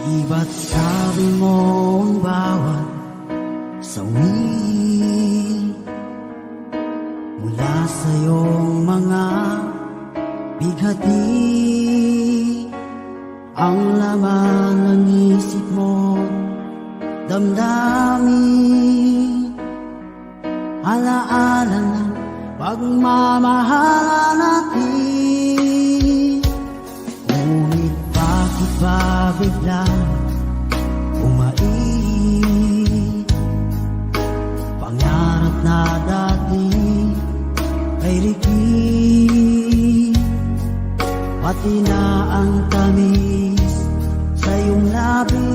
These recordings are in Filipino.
Di ba't sabi mo ang bawat sawi mula sa iyong mga bighati ang laman ng isip mo, damdamin, alaala ng pagmamahalan natin. Ngunit bakit ba biglang umait? Pangarap na dati ay rikit, pati na ang tamis sa iyong labi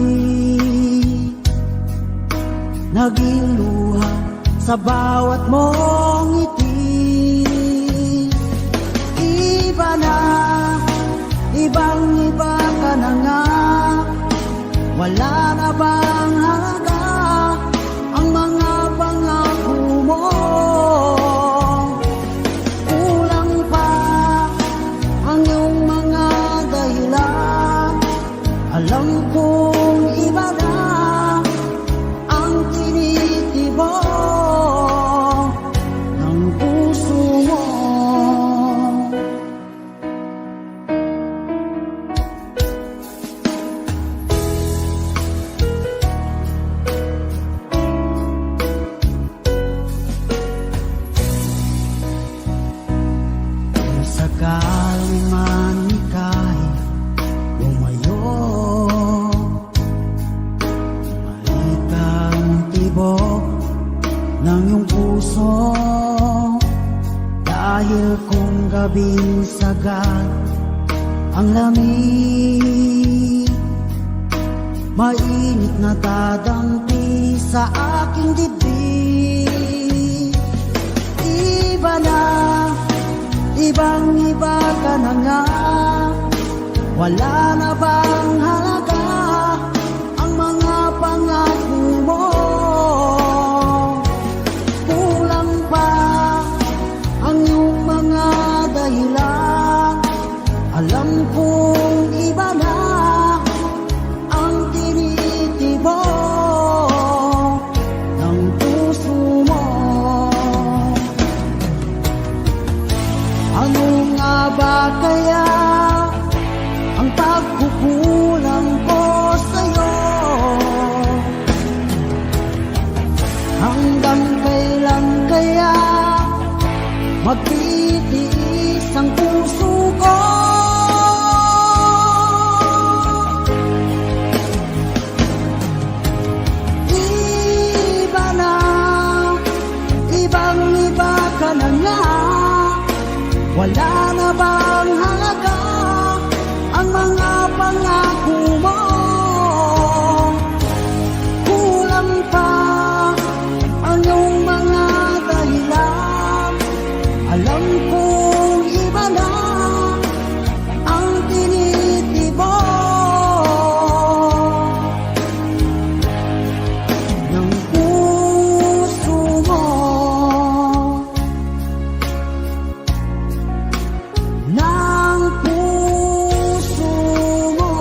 naging luha sa bawat mong ngiti. Iba na, ibang-iba ka na nga, wala na bang halaga ang mga pangako mo? Kulang pa ang iyong mga dahilan, alam kong iba na ang tinitibok ng puso mo. Kung sakali man ika'y lumayo, malikang tibok ng iyong puso, dahil kung gabing sagad ang lamig, mainit na dadampi sa aking dibdib. Iba na, ibang-iba ka na nga, wala na bang halaga ang mga pangako mo? Kulang pa ang iyong mga dahilan, alam kong iba na ang tinitibok ng puso mo. Ano nga ba kaya ang pagkukulang ko sa'yo? Hanggang kailan kaya magtitiis ang puso ko? Iba na, ibang-iba ka na nga, wala na bang halaga ang mga pangako mo? Kulang pa ang iyong mga dahilan, alam kong iba na ang tinitibok ng puso mo. Ng puso mo.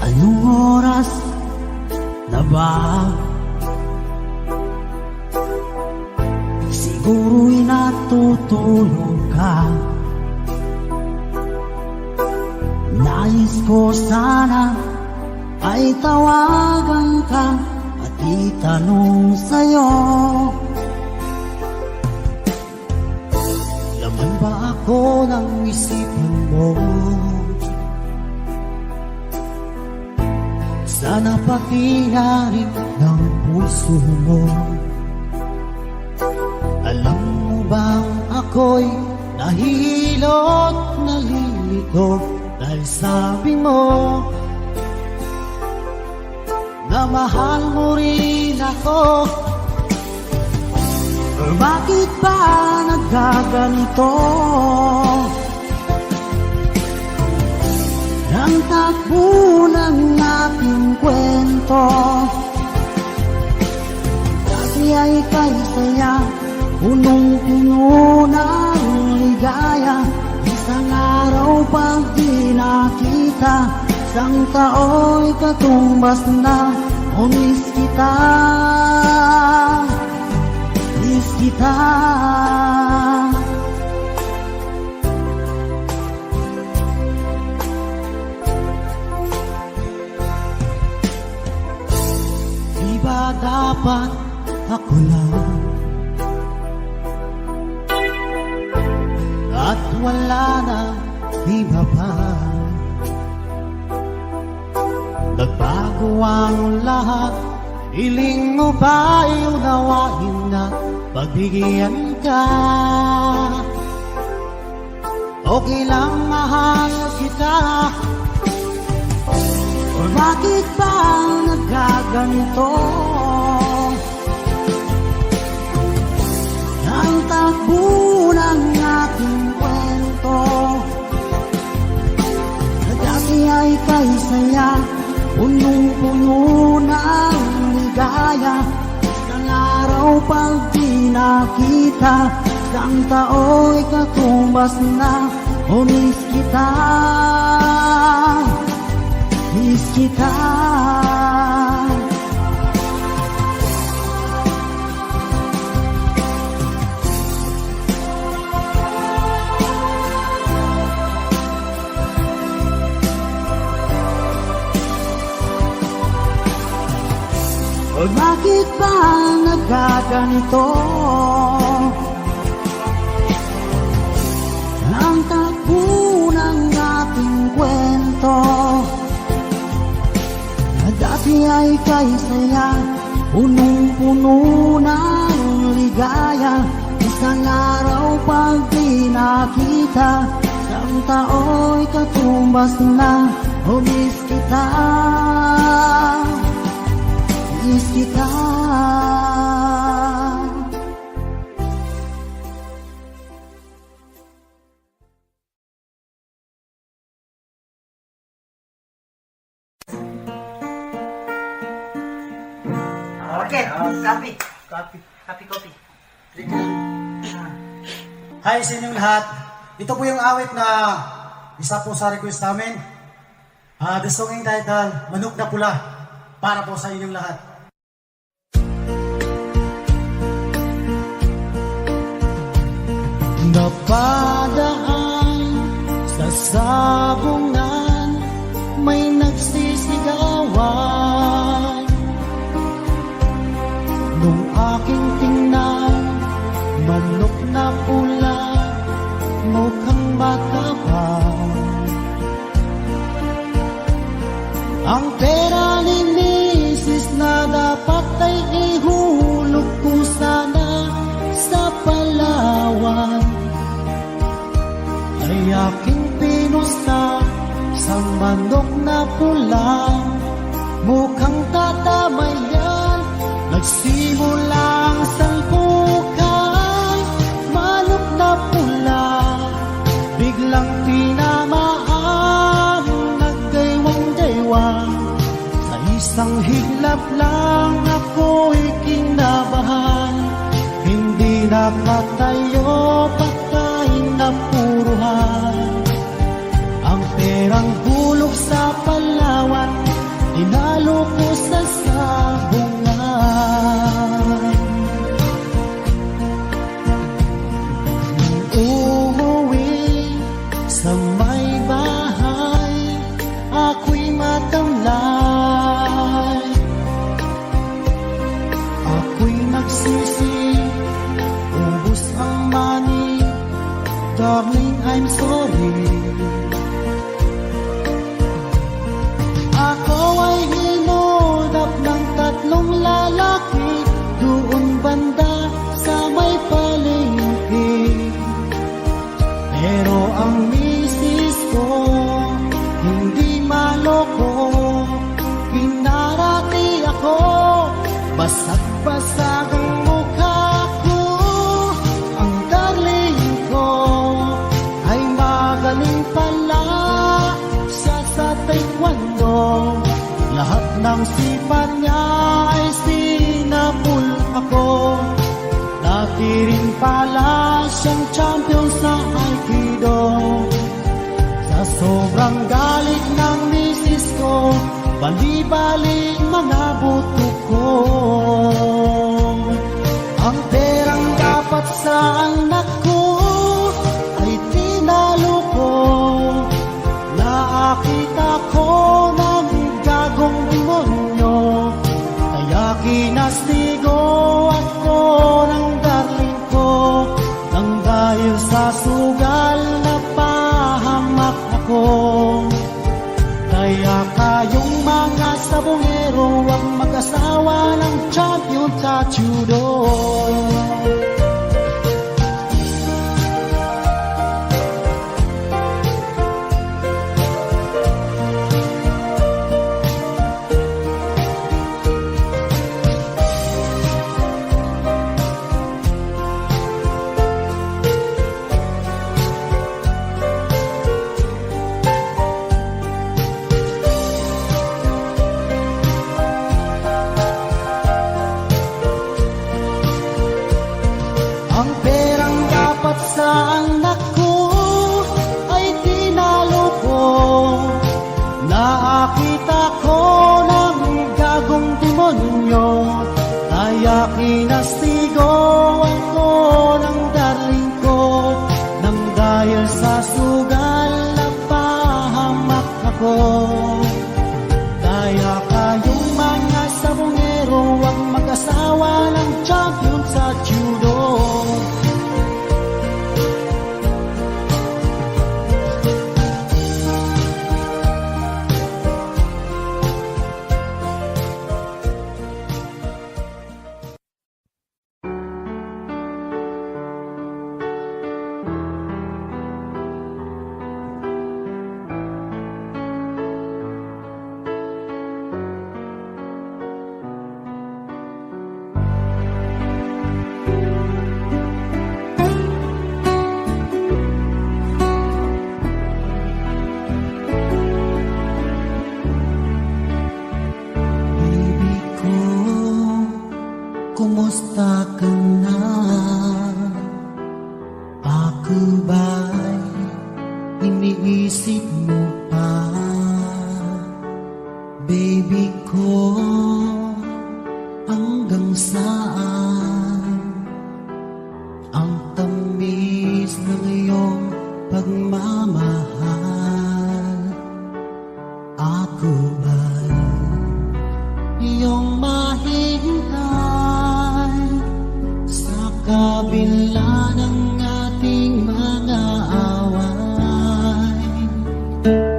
Anong oras na ba? Siguro'y natutulog ka. Nais ko sana ay tawagan ka at itanong sa'yo, laman ba ako ng isipan mo? Sana pati na rin ng puso mo. Alam mo bang ako'y nahihilot, nalilito, Dahil sabi mo na mahal mo rin ako. Pero bakit ba nagkaganito? Ang takbo ng ating kwento, dati ay kay saya, punong-puno ng ligaya. Isang araw pag di nakita, isang tao'y katumbas na. O miss kita, miss kita. Di ba dapat ako lang at wala na iba pa? Nagbago ang lahat, hiling mo ba'y unawain na pagbigyan ka? Okay lang mahal kita, o bakit ba nagkaganito? Ang takbo ng ating kwento, na dati ay kay saya, punong-puno ng ligaya. Isang araw pag di nakita, isang tao'y katumbas na. O miss kita, miss kita. O bakit ba nagkaganito? Ang takbo ng ating kwento, na dati ay kay saya, punong-puno ng ligaya. Isang araw pag di nakita, isang tao'y katumbas na. O miss kita, miss kita. Okay, copy. Hi sa inyong lahat. Ito po yung awit na isa po sa request namin. The song entitled Manok na Pula, para po sa inyong lahat. Napadaan sa sabungan, may nagsisigawan. Nung aking tingnan, manok na pula, mukhang makapal. Ang pera ni Mrs. na dapat ay ihulog ko sana sa Palawan, ay aking pinusta sa manok na pula. Mukhang tatamayan, nagsimulang salpukan. Manok na pula, biglang tinamaan, naggaywang-gaywang. Sa isang higlap lang ako'y kinabahan, hindi nakatayo, patay na puruhan. Ang perang bulok sa Palawan, tinalo ko sa sabungan. Umuwi sa may bahay, ako'y matamlay. Ako'y nagsisi, ubos ang money. Darling, I'm sorry. Ako ay hinold up ng tatlong lalaki doon banda sa may palengke. Pero ang misis ko Nang sipat niya ay sinabul ako. Dati rin pala siyang champion sa Aikido. Sa sobrang galit ng misis ko, bali-bali mga buto ko. Ang perang dapat sa anak ko ay tinalo ko. Nakakita ko ng gagong demonyo, kaya kinastigo ako ng darling ko. Nang dahil sa sugal na pahamak ako. Kaya kayong mga sabongero, huwag mag-asawa ng champion sa judo. Ang perang dapat sa anak ko ay tinalo ko. Nakakita ko ng gagong demonyo, kaya kinastigo ako ng darling ko. Nang dahil sa sugal na pahamak ako. Kaya kayong mga sabongero, huwag mag-asawa ng champion sa judo. Kumusta ka na? Ako ba'y iniisip mo pa? Baby ko, hanggang saan ang tamis ng iyong pagmamahal? Ako ba'y iyong mahihintay sa kabila ng ating mga away?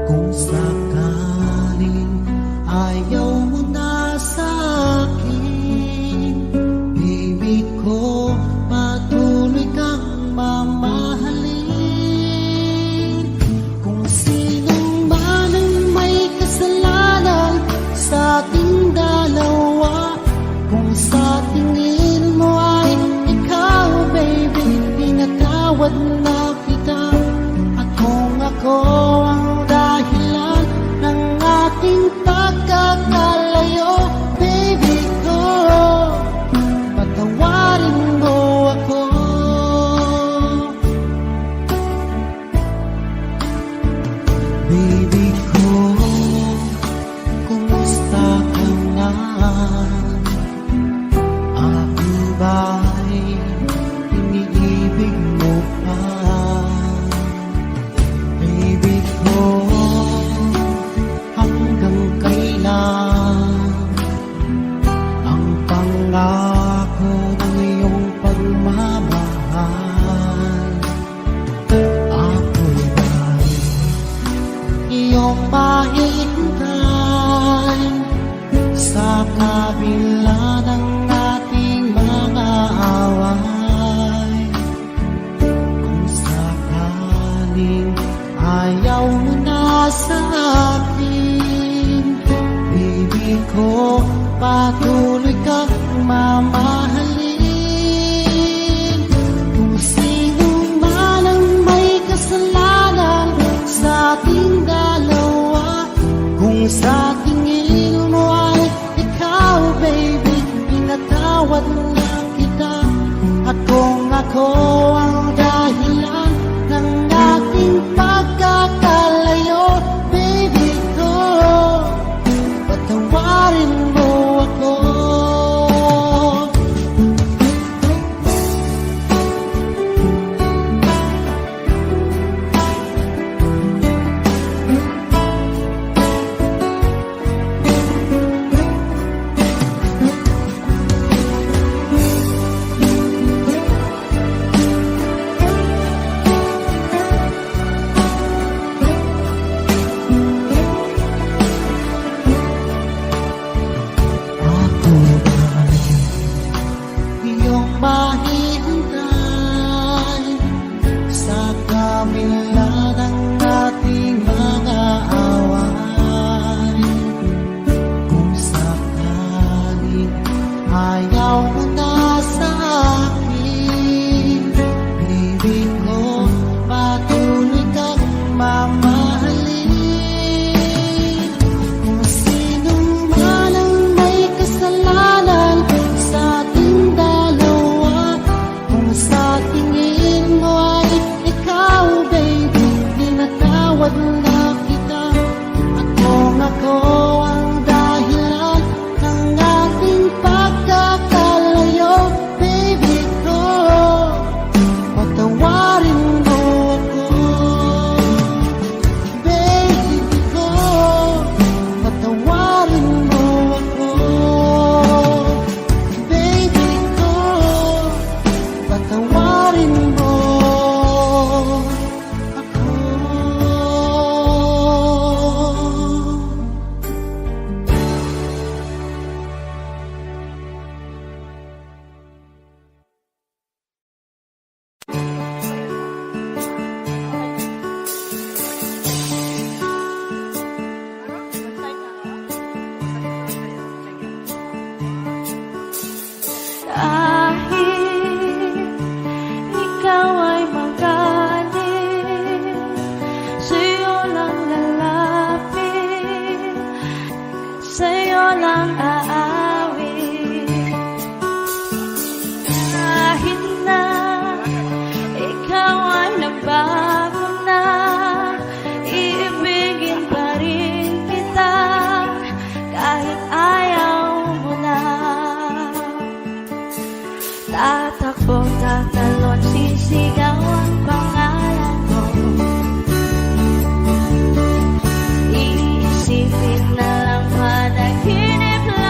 Kung sakaling ayaw mo na sa akin, baby ko, patuloy kang mamahalin. Kung sino man ang may kasalanan sa ating dalawa, kung sa tingin mo ay ikaw, baby, pinatawad na kita. At kung ako ang dahilan ng ating pagkakalayo, baby ko, patawarin mo ako. Baby ko, kumusta ka na? Ako ba'y iniibig mo pa? Baby ko, hanggang kailan ang pangako ng iyong pagmamahal? Ako ba'y iyong mahihintay sa kabila ng ating mga away? Kung sakaling ayaw mo na sa akin, baby ko, patuloy kang mamahalin. Kung sino man ang may kasalanan sa ating dalawa, kung sa tingin mo ay ako ang dahilan ng ating pagkakalayo. Baby ko, patawarin mo ako. Ako ba'y iyong mahihintay sa kabila ng ating mga away? Kung sakaling ayaw mo na sa akin, baby ko, patuloy kang mamahalin. Kung sino man ang may kasalanan sa ating dalawa, kung sa tingin mo ay ikaw, baby, tinatawad na kita. At kung ako ang dahilan ng ating pagkakalayo, baby ko, patawarin mo ako. Baby ko, patawarin mo ako. Baby ko, patawarin mo ako. Kahit ikaw ay magaling, sa'yo lang lalapit, sa'yo lang aawit. Kahit na ikaw ay nabago na, iibigin pa rin kita kahit ayaw mo na. Tatakbo, tatalon, sisigaw ang pangalan mo. Iisipin na lang, panaginip lang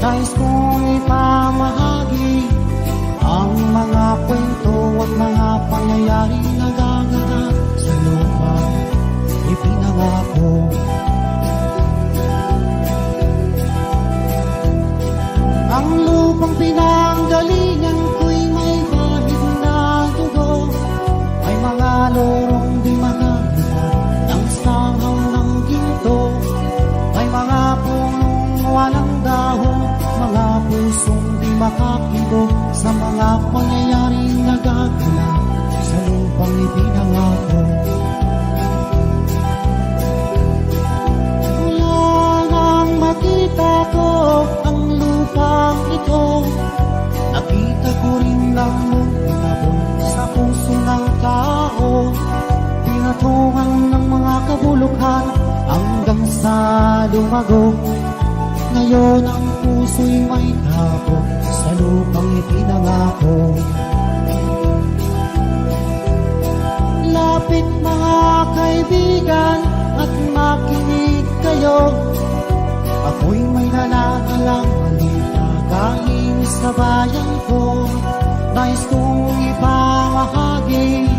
Nais kong ipamahagi ang mga kwento at mga pangyayari nagaganap sa lupa ipinangako. Ang lupang pinanggalingan ko'y may bahid na dugo, may mga lorong di makakita ng sangaw ng ginto, may mga punong walang dahon, mga pusong di makakibo sa mga pangyayaring nagaganap sa lupang ipinangako. Mula nang makita ko ang lupang ito, nakita ko rin ang muntinabon sa puso ng tao, pinatungan ng mga kabulukan hanggang sa lumago. Ngayon ang puso'y may tapo sa lupang ipinangako. Lapit mga kaibigan at makinig kayo, ako'y may naladalang balita galing sa bayan ko. Nais kong ipamahagi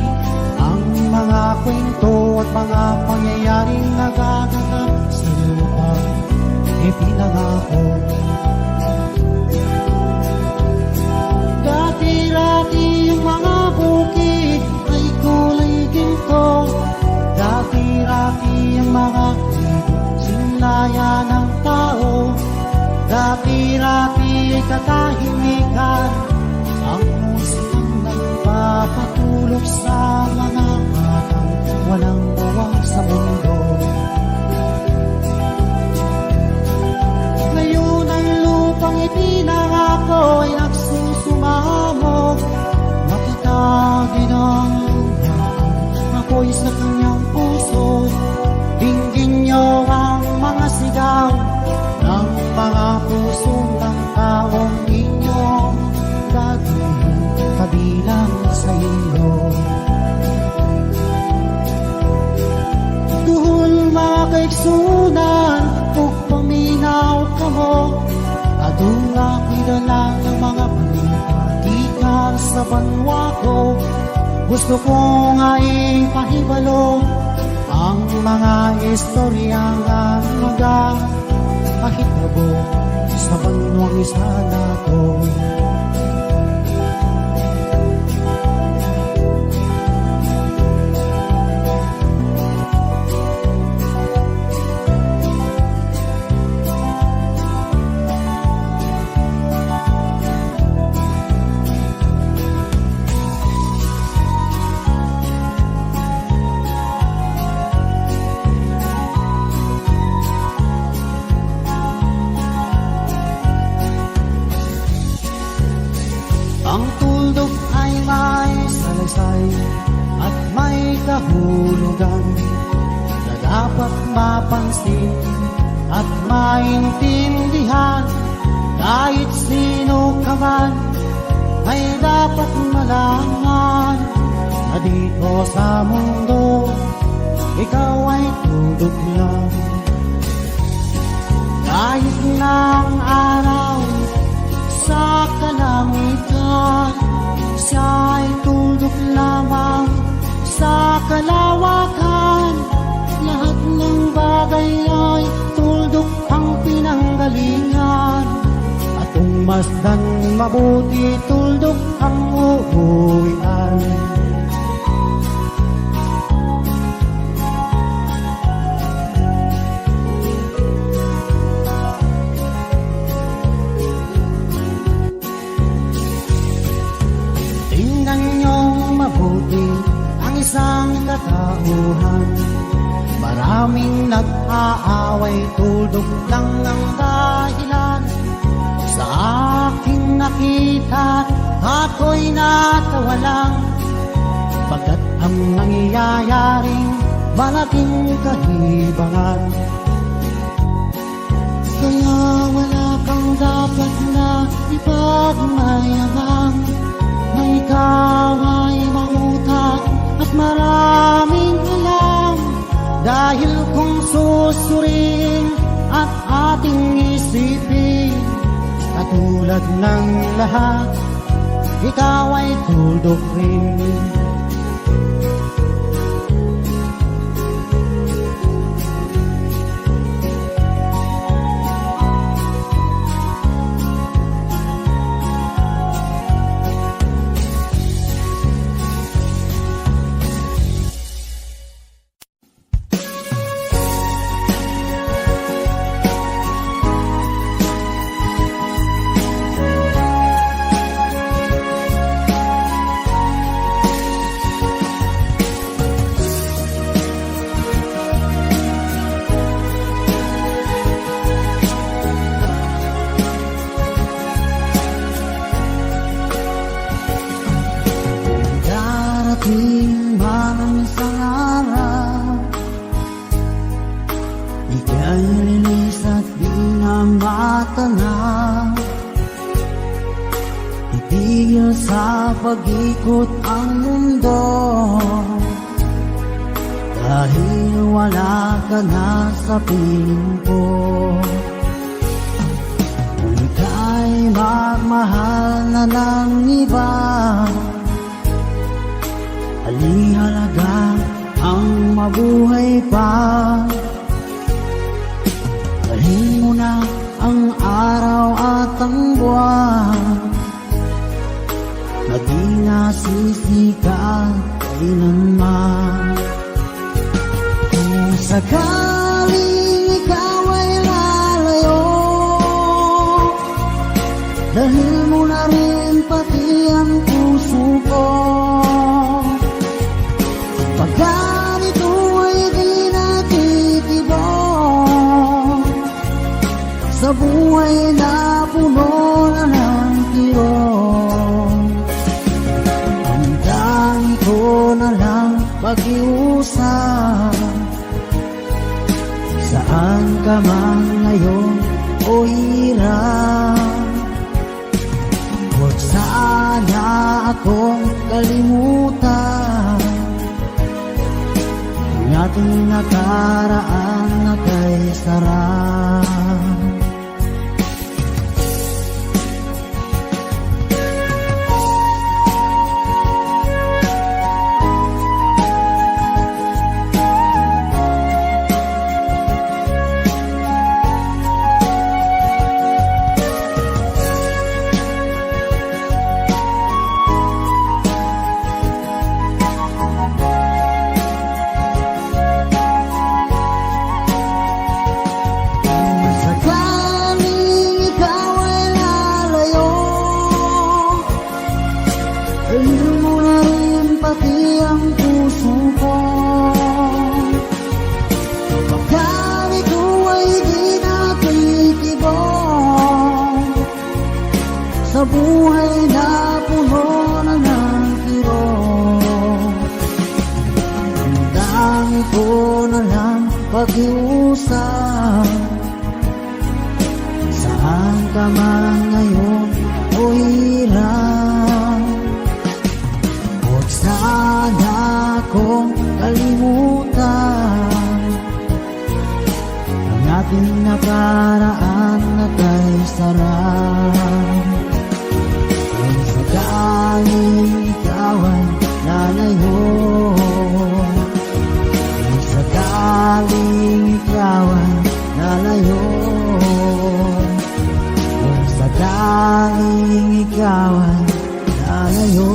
ang mga kwento at mga pangyayaring nagaganap sa lupa ipinangako. Dati-rati yung mga bukid ay kulay ginto, dati-rati yung mga sinlaya ng tao, dati-rati ay katahimikan ang musikang nagpapatulog sa mga batang walang bawang sa mundo. Ngayon ang lupang ipinangako ay nagsusumamo, matatagin ang lupa, ako'y sa kanyang puso. Dinggin niyo ang mga sigaw ng mga puso ng taong inyong gagawin kabilang sa inyo. Duhol mga kaigsunan, ug paminaw ka mo, adunga ko'y dala ng mga panitikan sa banwa ko. Gusto ko nga ipahibalo ang mga istoryang nagpahitabo sa banwang isala ko. Ang tuldok ay may salaysay at may kahulugan na dapat mapansin at maintindihan. Kahit sino ka man ay dapat malaman na dito sa mundo ikaw ay tuldok lang. Kahit ng araw sa kalangitan, siya ay tuldok lamang sa kalawakan. Lahat ng bagay ay tuldok ang pinanggalingan, at kung masdan mabuti tuldok ang uuwian. Mabuti ang isang katauhan, maraming nag-aaway, tuldok lang ang dahilan. Sa aking nakita, ako'y natawa lang, pagkat ang nangyayaring malaking kahibangan. Kaya wala kang dapat na ipagmayabang, na ikaw ay mautak at maraming alam. Dahil kung susurin at ating isipin, tulad ng lahat, ikaw ay tuldok rin. Darating man ang isang araw, ika'y linis at di na matanaw. Itigil sa pag-ikot ang mundo, dahil wala ka na sa piling ko. Kung ika'y magmahal na ng iba, alihalaga ang mabuhay pa. Dalhin mo na ang araw at ang buwan, na di nasisikat kailanman. Kung sakaling ikaw ay lalayo, dahil mo na rin pati ang puso ko. Pagganito ay di natitibok sa buhay na puno na ng kirot. Ang dami ko na lang pag-iusap, saan ka man ngayon o hirap. Huwag sana akong kalimutan ang ating nakaraan na kay sarap. Dalhin mo na rin pati ang puso ko. Pagganito ay di natitibok sa buhay na puno na ng kirot. Ang dami ko na lang pag-iusap, saan ka man ngayon o hirap. Huwag sana akong kalimutan ang ating nakaraan na kay sarap. Kung sakaling ikaw ay lalayo, kung sakaling ikaw ay lalayo, kung sakaling ikaw ay lalayo.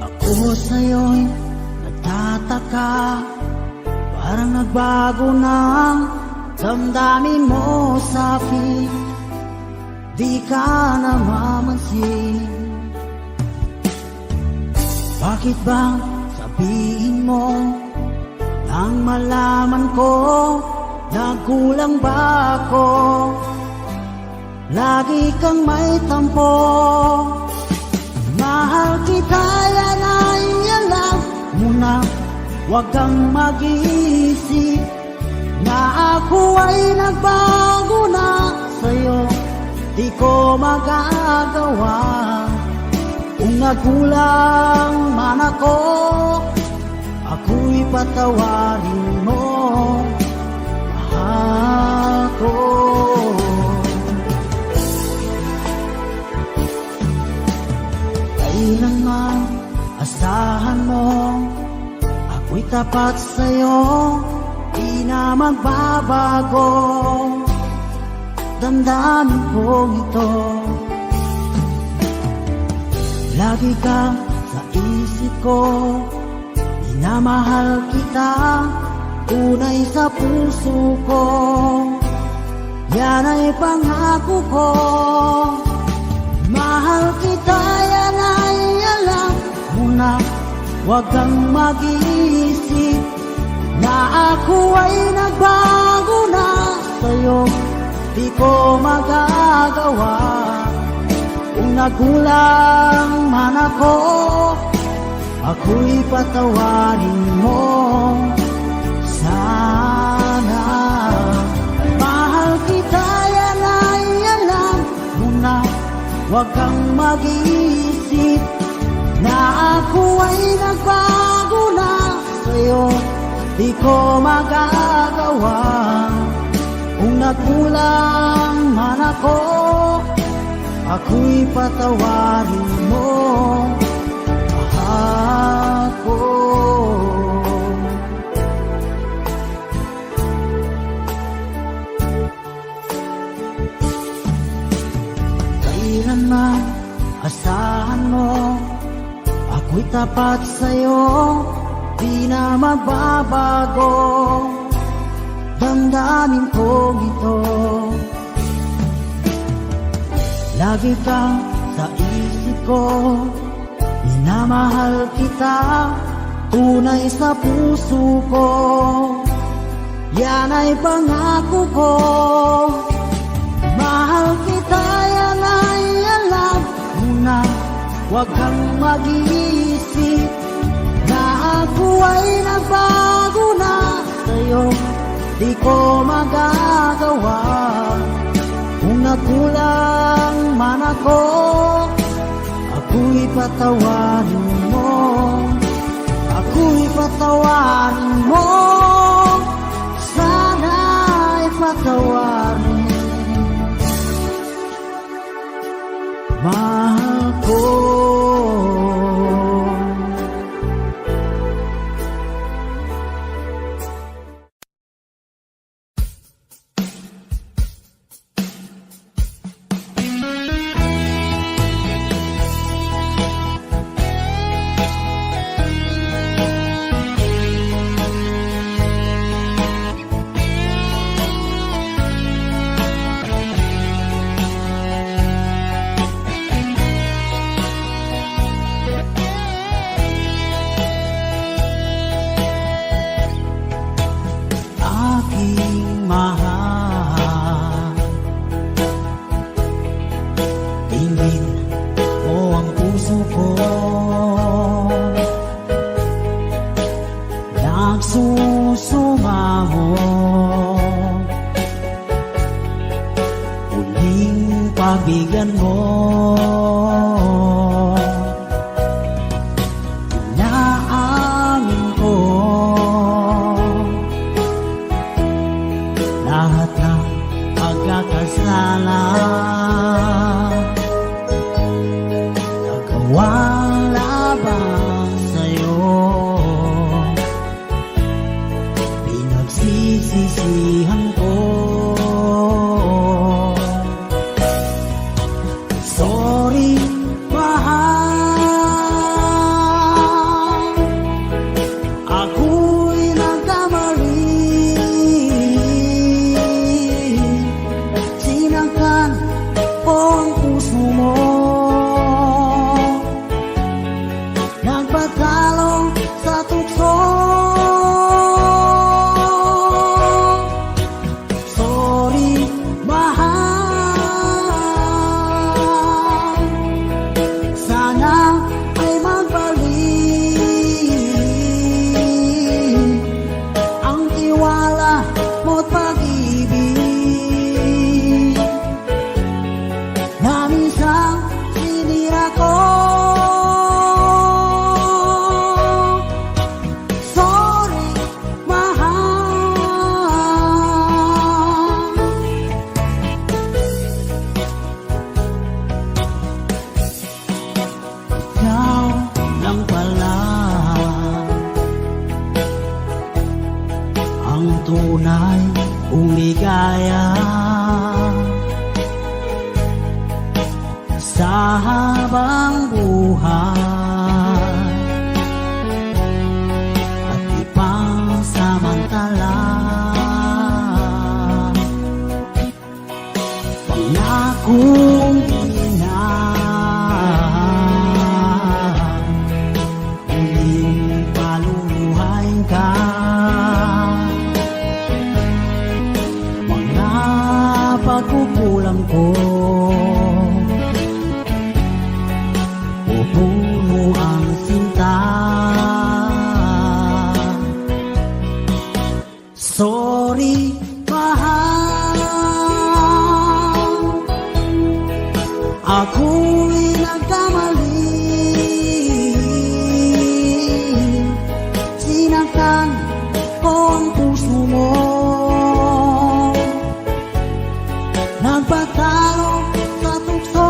Ako sa'yo'y nagtataka, parang nagbago na ang damdamin mo sa'kin. Di ka namamansin. Bakit bang sabihin mo nang malaman ko nagkulang ba ako? lagi kang may tampo. Mahal kita, yan ay alam mo na. Huwag kang mag-iisip na ako ay nagbago na sa'yo. Di ko magagawa kung nagkulang man ako, ako'y patawarin mo, mahal ko. Kailanman asahan mo, ako'y tapat sa'yo, di na magbabago. Damdamin kong ito, lagi ka sa isip ko. Minamahal kita, tunay sa puso ko. Yan ay pangako ko. Mahal kita, yan ay alam mo na. Huwag kang mag-iisip na ako ay nagbago na sa'yo. Di ko magagawa kung nagkulang man ako, ako'y patawarin mo sana. Mahal kita, yan ay alam mo na. Huwag kang mag-iisip na ako ay nagbago na sa'yo. Di ko magagawa kung nagkulang man ako, ako'y patawarin mo, mahal ko. Kailanman asahan mo, ako'y tapat sa'yo, di na magbabago. Damdamin kong ito, lagi kang sa isip ko. Minamahal kita, tunay sa puso ko. Yan ay pangako ko. Mahal kita, yan ay alam mo na. Huwag kang mag-iisip na ako ay nagbago na sa'yo. Di ko magagawa kung nagkulang man ako, ako'y patawarin mo, ako'y patawarin mo, sana'y patawarin, mahal ko. Pagbigyan mo, inaamin ko lahat ng pagkakasala, nagawang laban sa'yo, pinagsisisihan ko. Sorry, mahal, ako'y nagkamali. Sinaktan ko ang puso mo, nagpatalo sa tukso. ang tunay kong ligaya. Sa habang buhay at ipangsamantala, pangakong di na muling paluluhain ka. Mga pagkukulang ko, puno ang sinta. Sorry, mahal, ako'y nagkamali. Sinaktan ko ang puso mo, nagpatalo sa tukso.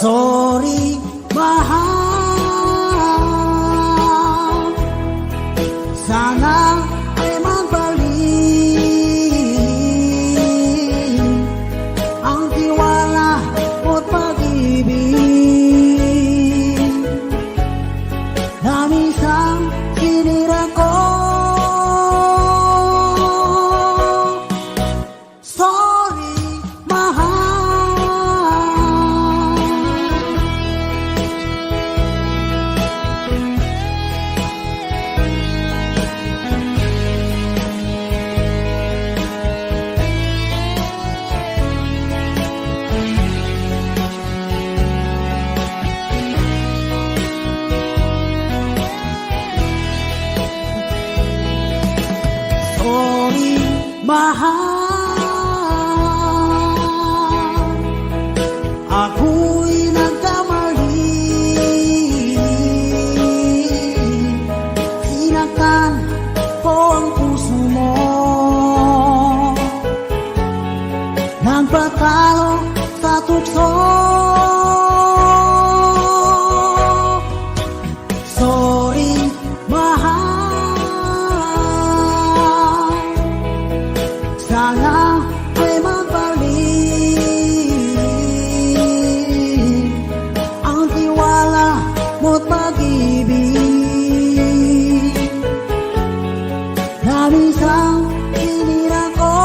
Sorry, mahal, sana ay magbalik ang tiwala mo't pag-ibig na minsan sinira ko. Sorry, mahal. Sorry, mahal, ako'y nagkamali. Sinaktan ko ang puso mo, nagpatalo sa tukso. Sorry, mahal, sana ay magbalik ang tiwala mo't pag-ibig na minsan sinira ko.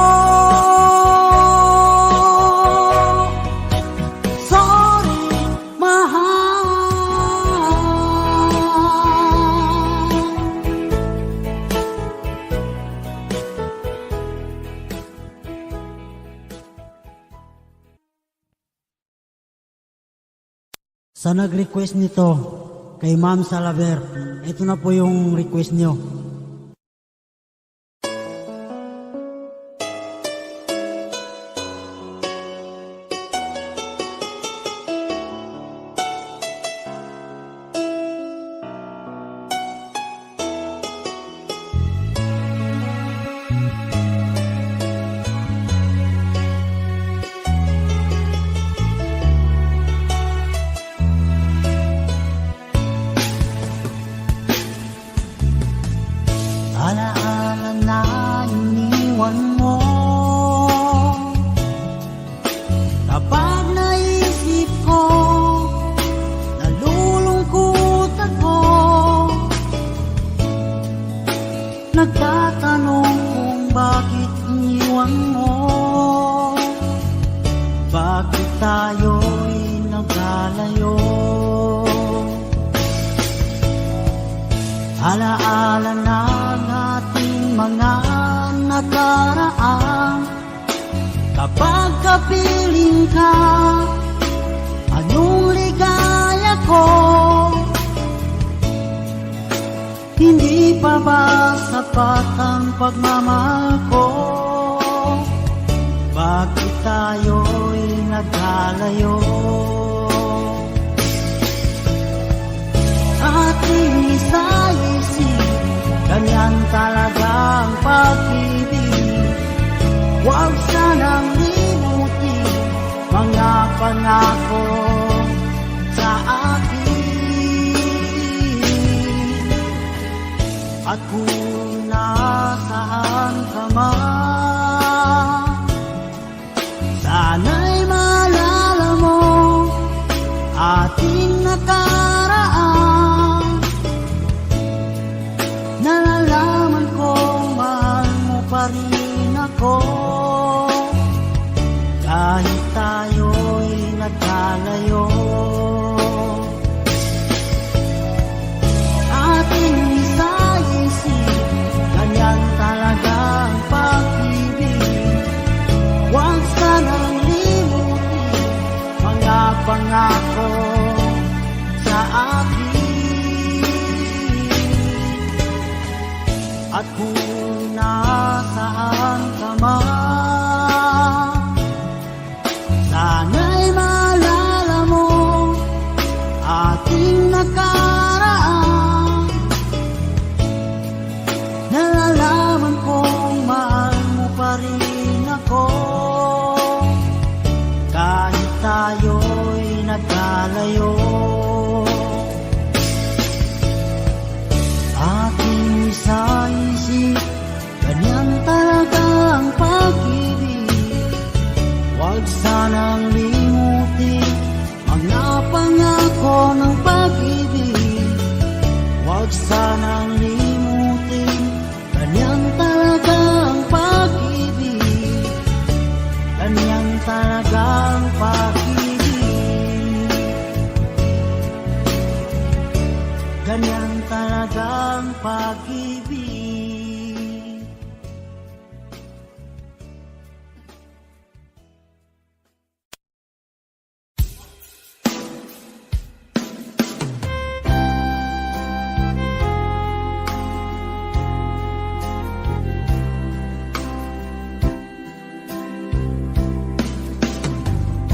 Sorry, mahal. Sa nag-request nito kay Ma'am Salaver, ito na po yung request niyo. Alaala na iniwan mo, kapag naisip ko, nalulungkot ako. Nagtatanong kung bakit iniwan mo, bakit tayo'y naglalayo. Alaala na ating mga nakaraan, kapag kapiling ka, anong ligaya ko. Hindi pa ba sapat ang pagmamahal ko? Bakit tayo'y naglalayo? Ating isa-isip, ganyan talagang pag-ibig. Huwag sanang limutin mga pangako sa akin. At kung nasaan ka man, sana'y maalala mo ating nakaraan. Nalalaman kong mahal mo pa rin ako, kahit tayo'y nagkalayo. Ating isa-isip, ganyan talaga ang pag-ibig. Huwag sanang limutin mga pangako sa akin. At kung nasaan ka man, sana'y maalala mo ating nakaraan. Nalalaman kong mahal mo pa rin ako, kahit tayo'y nagkalayo. Ating isa-isip, ganyan talaga ang pag-ibig. Huwag sanang limutin mga pangako ng pag-ibig. Huwag sanang limutin, ganyan talaga ang pag-ibig. Ganyan talaga ang pag-ibig. Ganyan talaga ang pag-ibig.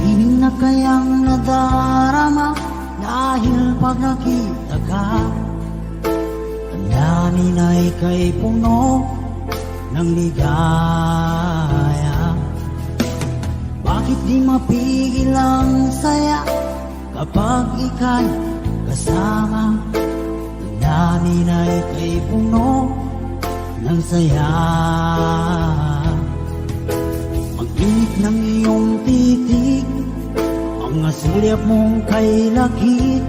Di na kayang nadarama dahil pag nakita ka, ang namin ay kay puno ng ligaya. Bakit di mapigil ang saya kapag ika'y kasama? Ang namin ay kay puno ng saya. Mag-init ng iyong titig, mga sulyap mong kay lakit.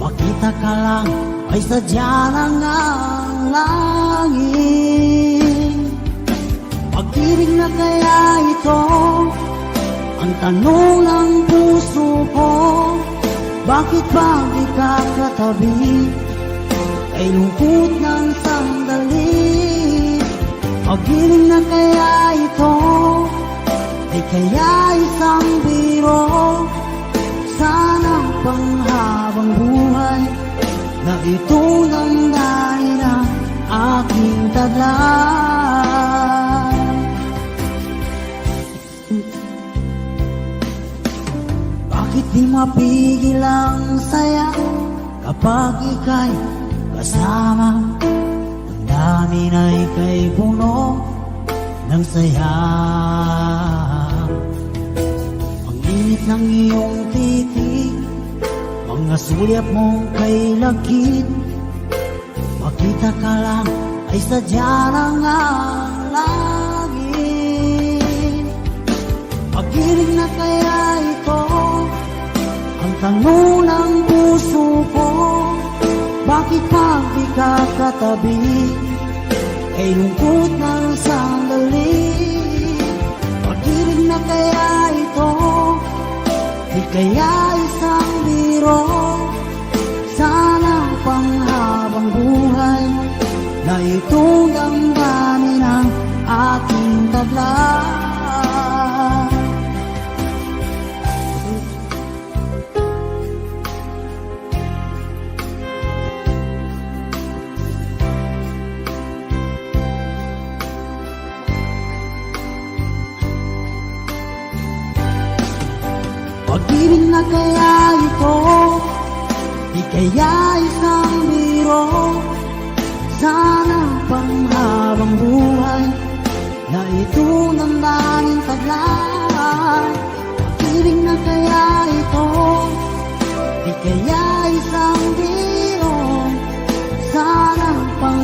Makita ka lang ay sadya ng ang langit. Pag-ibig na kaya ito ang tanong ng puso ko. Bakit ba di ka katabi ay lungkot ng sandali? Pag-ibig na kaya ito ay kaya isang biro. Sana panghabang buhay na ito lang dahil ang aking taglay. Bakit di mapigil ang saya kapag ika'y kasama? Ang namin ay kay puno ng saya. Ang init ng iyong titig, mga sulyap mong kay lakit. Makita ka lang ay sadya ng ang langit. Pag-ibig na kaya ito ang tanong ng puso ko. Bakit pag di ka katabi ay lungkot ng sandali? Pag-ibig na kaya ito di kaya isang biro? Sana panghabang buhay na itong damdamin ang aking taglay. Pag-ibig na kaya ito di kaya isang biro? Sana panghabang buhay na ito ng daming taglay. Pag-ibig na kaya ito di kaya isang biro? Sana panghabang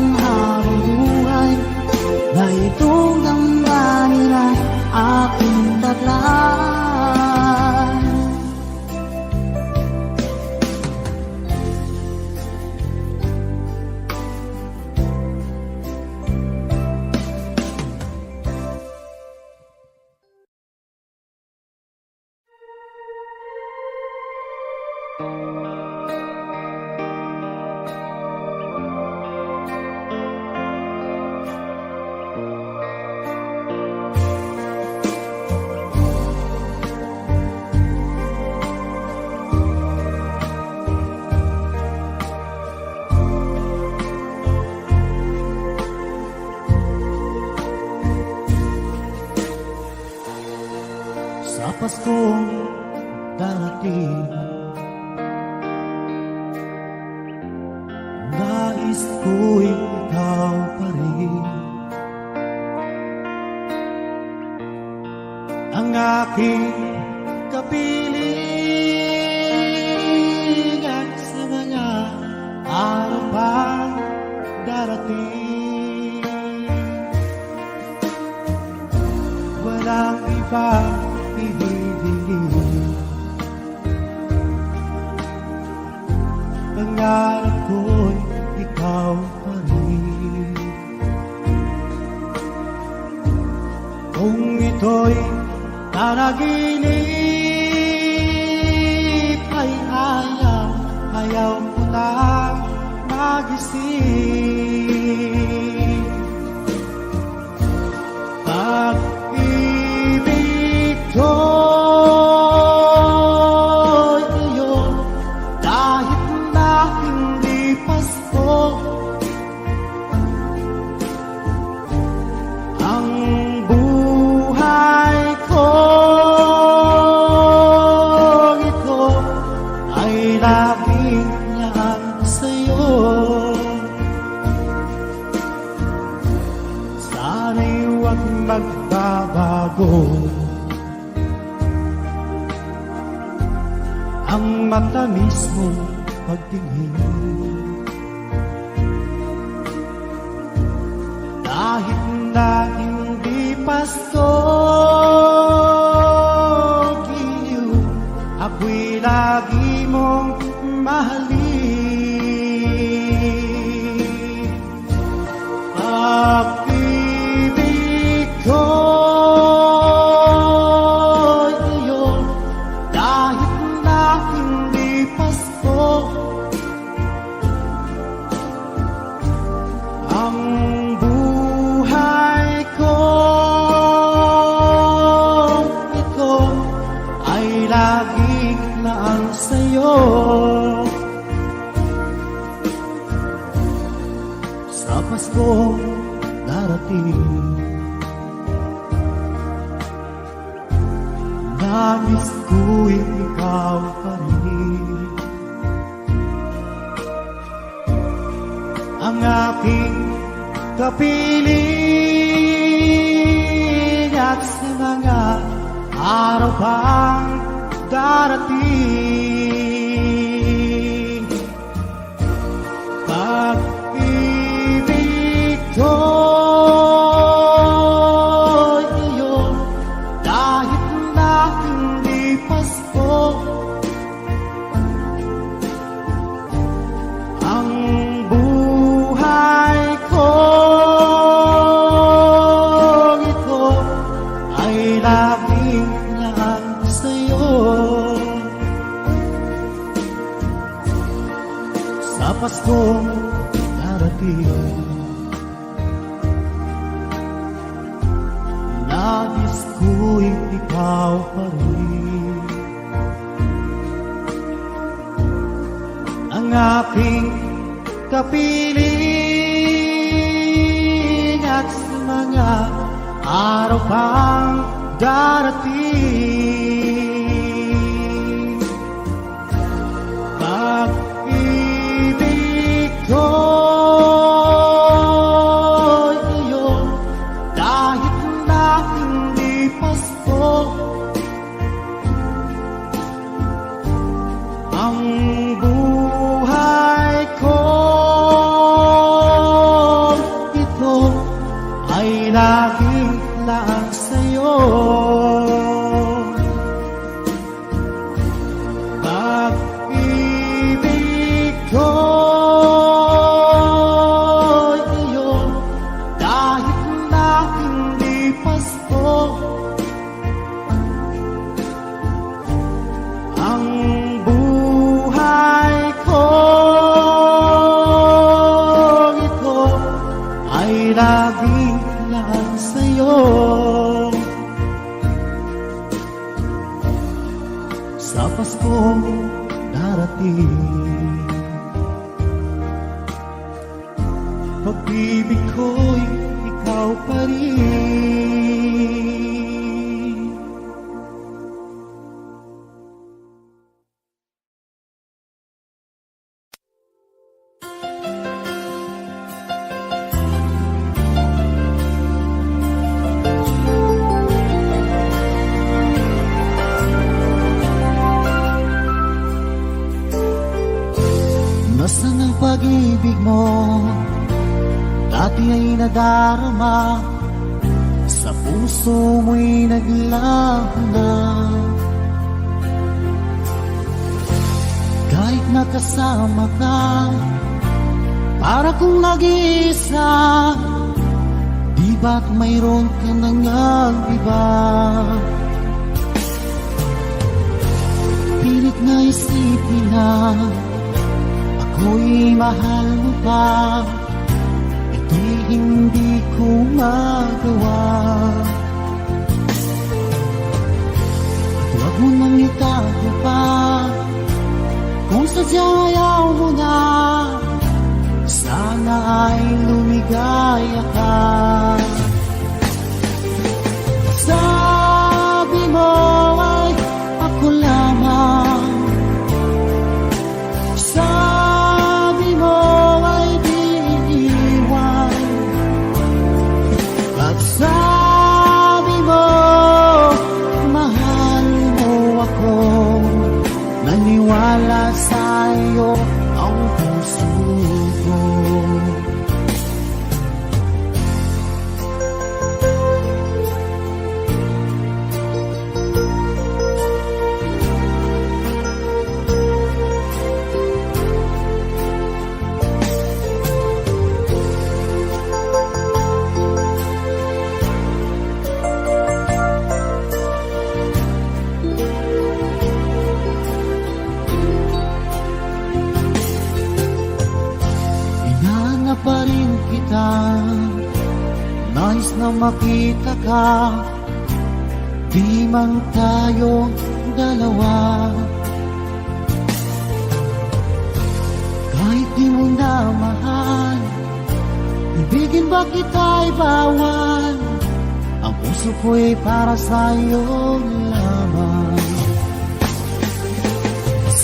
Paskong darating, nais ko'y ikaw pa rin ang aking kapiling at sa mga araw pang darating. Walang ibang hihilingin, pangarap ko'y ikaw pa rin. Kung ito'y panaginip ay ayaw ko lang magising. Pag-ibig ko'y iyo, kahit na hindi Pasko, ang buhay ko ito ay laging yan sa'yo. Sana'y huwag magbabago ang matamis mong pagtingin, kahit na hindi Pasko, giliw, ako'y lagi mong mahalin. Pag-ibig ko'y iyo, kahit na hindi Pasko, ang buhay ko ito ay laging naan sa'yo. Sa Paskong darating, nais ko'y ikaw pa rin ang aking kapiling at sa mga araw pang darating. Pag-ibig ko'y iyo, kahit na hindi Pasko, ang buhay ko ito ay laging yan sa'yo. Sa Paskong darating, nais ko'y ikaw pa rin ang aking kapiling at sa mga araw pang darating. Pag-ibig ko'y iyo, kahit na hindi Pasko, ang buhay ko ito ay laging laan sa'yo. Basta ng pag-ibig mo dati ay nadarama, sa puso mo'y naglaho na. Kahit nakasama ka, para kung nag-iisa, di ba't mayroon ka nang iba? Pilit na isipin na ako'y mahal mo pa, ito'y hindi ko magawa. At huwag mo nang itago pa, kung sadyang ayaw mo na, sana ay lumigaya ka. Sabi mo ay ako lamang, sabi mo ay di iiwan, at sabi mo mahal mo ako, naniwala sa'yo ang puso ko. Hinahanap pa rin kita, nais na makita ka, di man tayo dalawa. Kahit di mo na mahal, ibigin ba kita'y bawal? Ang puso ko'y para sa'yo lamang.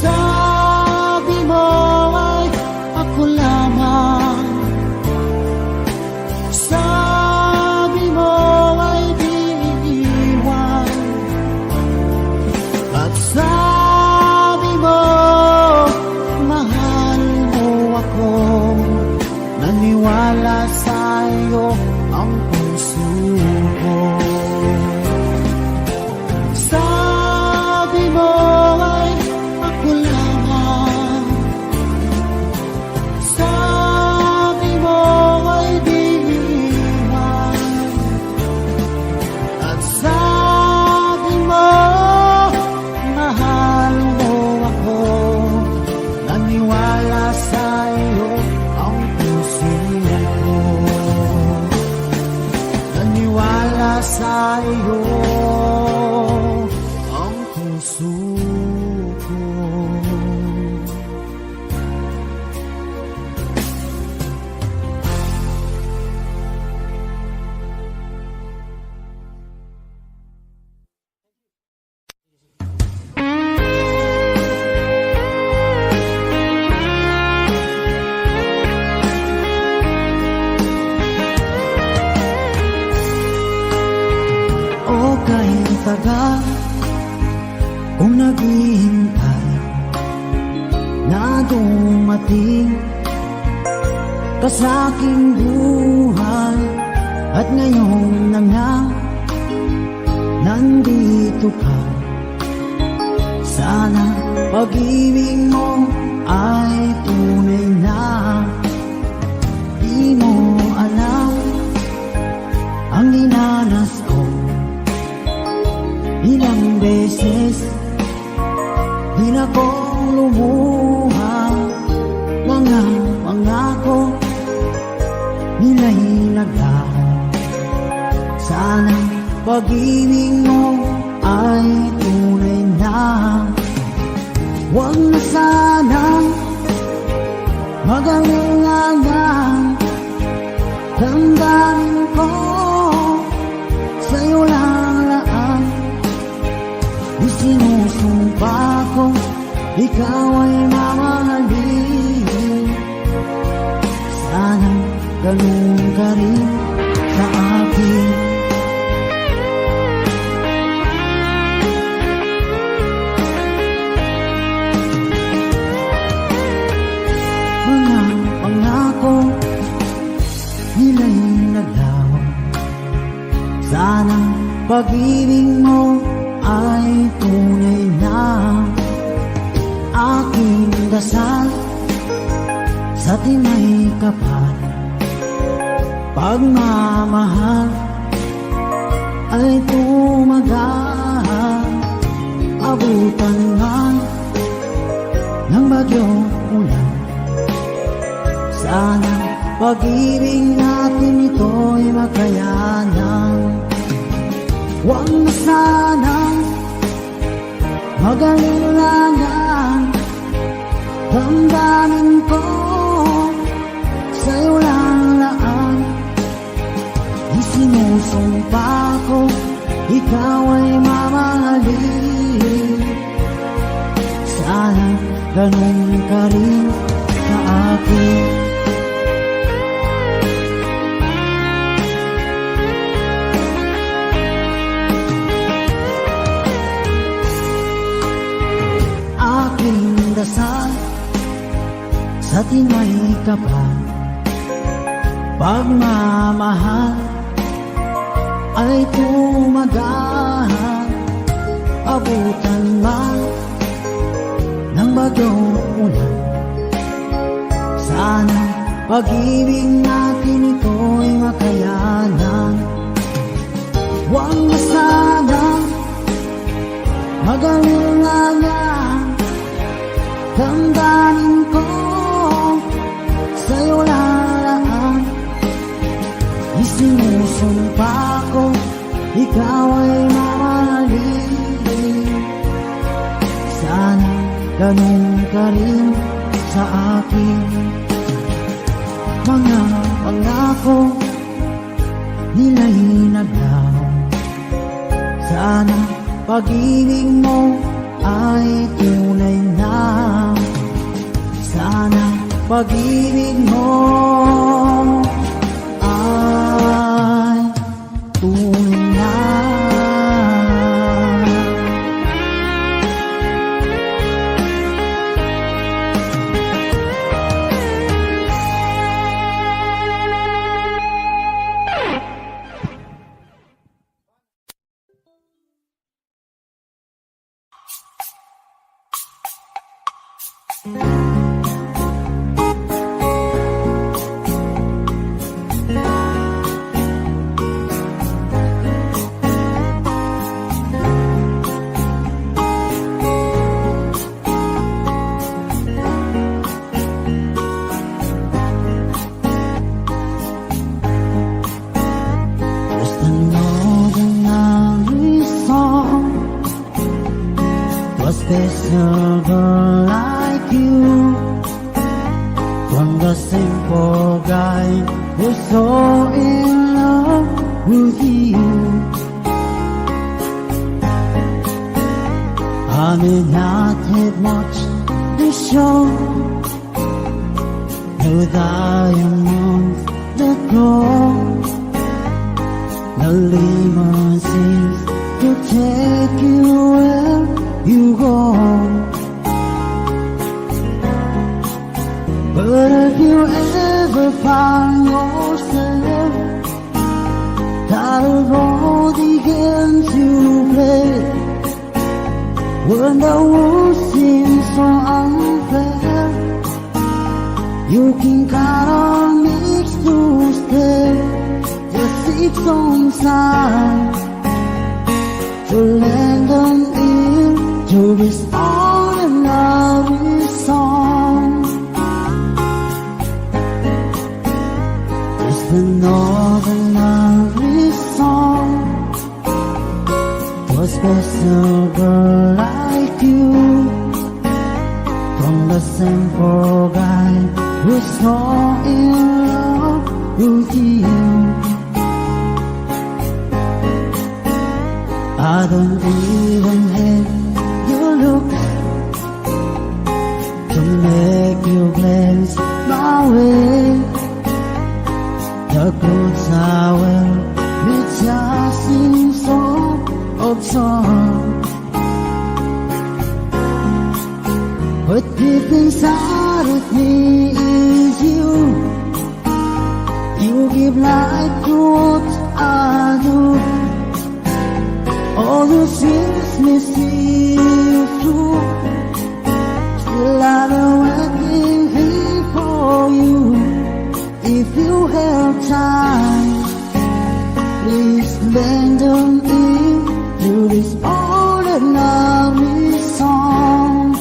Sabi mo ay ako lamang, sabi mo ay di iiwan, at sabi mo mahal mo ako, naniwala sa'yo ang puso ko. Sabi mo ay ako lamang, sabi mo ay di iiwan, at sabi mo mahal mo ako, naniwala sa'yo ang puso ko, naniwala sa'yo ang puso ko. O kay tagal kung naghihintay na dumating ka sa aking buhay, at ngayon na nga nandito ka. Sana pag-ibig mo ay tunay na, di mo alam ang dinanas ko. Ilang beses din akong lumuha, mga pangako nila'y naglaho. Sana pag-ibig mo ay tunay na, huwag na sanang mag-alinlangan. Damdamin ko sa'yo lang laan, isinusumpa ko ikaw ay mamahalin. Sana ganun ka rin sa akin. Mga pangako nila'y naglaho. Sana pag-ibig mo ay tunay na. Aking dasal sa tinay kapal, pagmamahal ay tumagal. Abutan man ng bagyong ulan, sana pag-ibig natin ito'y makayanan. Huwag na sanang mag-alilangan, damdamin ko sa'yo lang laan. Isinusumpa ko, ikaw ay mamahalin. Sana ganun ka rin sa akin. Aking dasal sa tinay kapal, pagmamahal ay tumagal. Abutan man ng bagyong ulan, sana pag-ibig natin ito'y makayanan. Huwag na sanang mag-alilangan, damdamin ko sa'yo lalaan. Isinusumpa ko, ikaw ay mamahalin. Sana ganun ka rin sa akin. Mga pangako nila'y naglaho. Sana pag-ibig mo ay tunay na. Sana pag-ibig mo ay tunay na. Special girl like you, from the simple guy who's so in love with you. I may not have much to show, no diamonds that glow, no limousines to take you where you go. But if you ever find yourself tired of all the games you play, when the world seems so unfair, you can count on me to stay. Just sit on side to lend an ear to this ordinary song. Just an ordinary song for a special girl like you, from the simple guy who's so in love with you. I don't even have your looks to make you glance my way. The goods are well, it just seems so absurd. But deep inside of me me see you through. Still I've been waiting here for you. If you have time, please lend an ear to this ordinary song.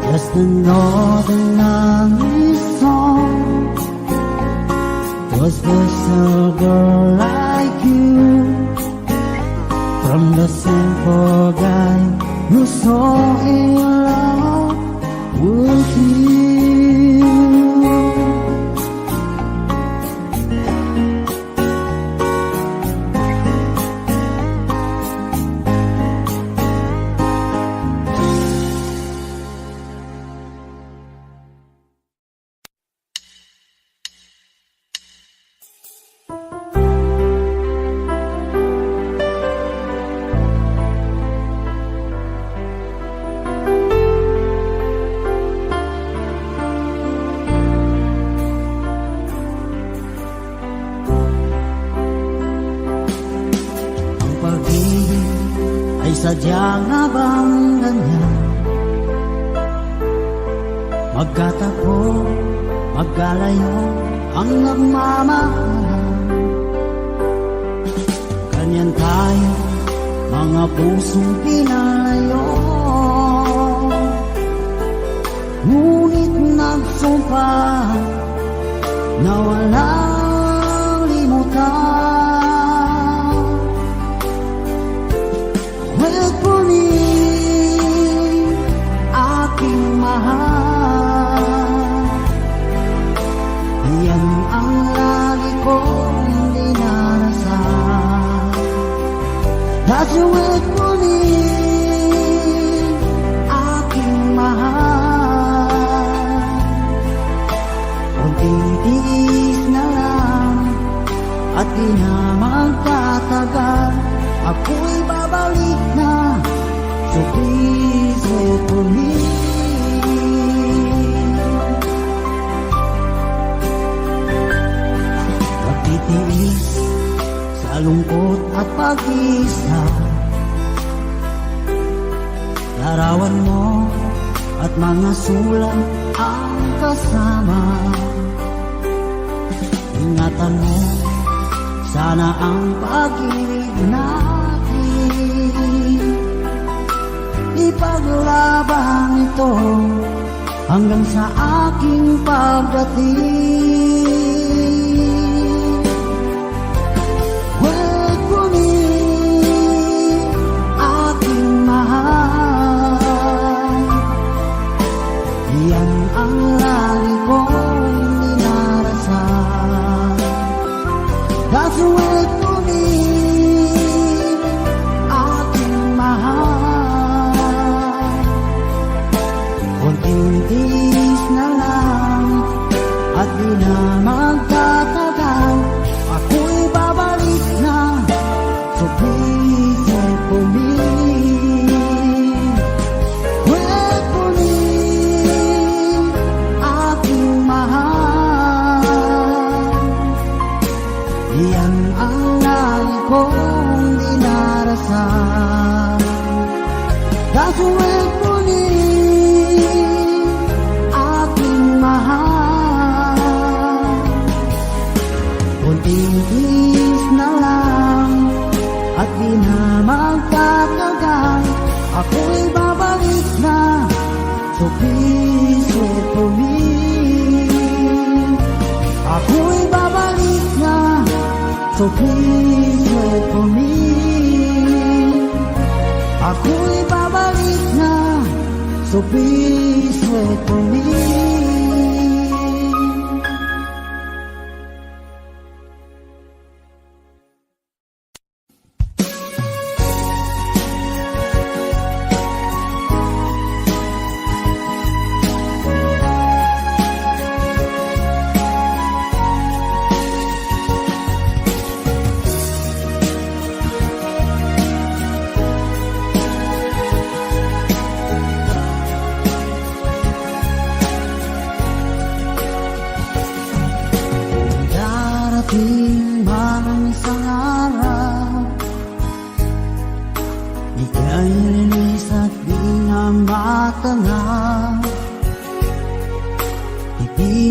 Just an ordinary song. Was there a girl like you? From the simple guy who saw in love with you. Ay sadya nga bang ganyan? Magkatagpo, magkalayo ang nagmamahalan. Ganyan tayo, mga pusong pinalayo. Ngunit nagsumpah na walang limutan. Wait for me, aking mahal. Yan ang lagi kong dinarasal. That you wait for me, aking mahal. Kunting tiis na lang at di na magtatagal. Ako'y babalik na, so please wait for me. Pagtitiis sa lungkot at pag-isa, larawan mo at mga sulat ang kasama. Ingatan mo, sana ang pag-ibig natin ipaglaban ito hanggang sa aking pagdating. Wait for me, aking mahal. Yan ang lagi kong dinarasal. That's the wait for me, aking mahal. Kunting tiis na lang at di na magtatagal. Ako'y babalik na, so please wait for me. Wait for me, aking mahal. Yan ang lagi kong dinarasal. That's the wait for me, aking mahal. Kunting tiis na lang at di na magtatagal. Ako'y babalik na, so please wait for me. Ako'y babalik na, so please wait for me. Ako'y babalik na, so please wait for me.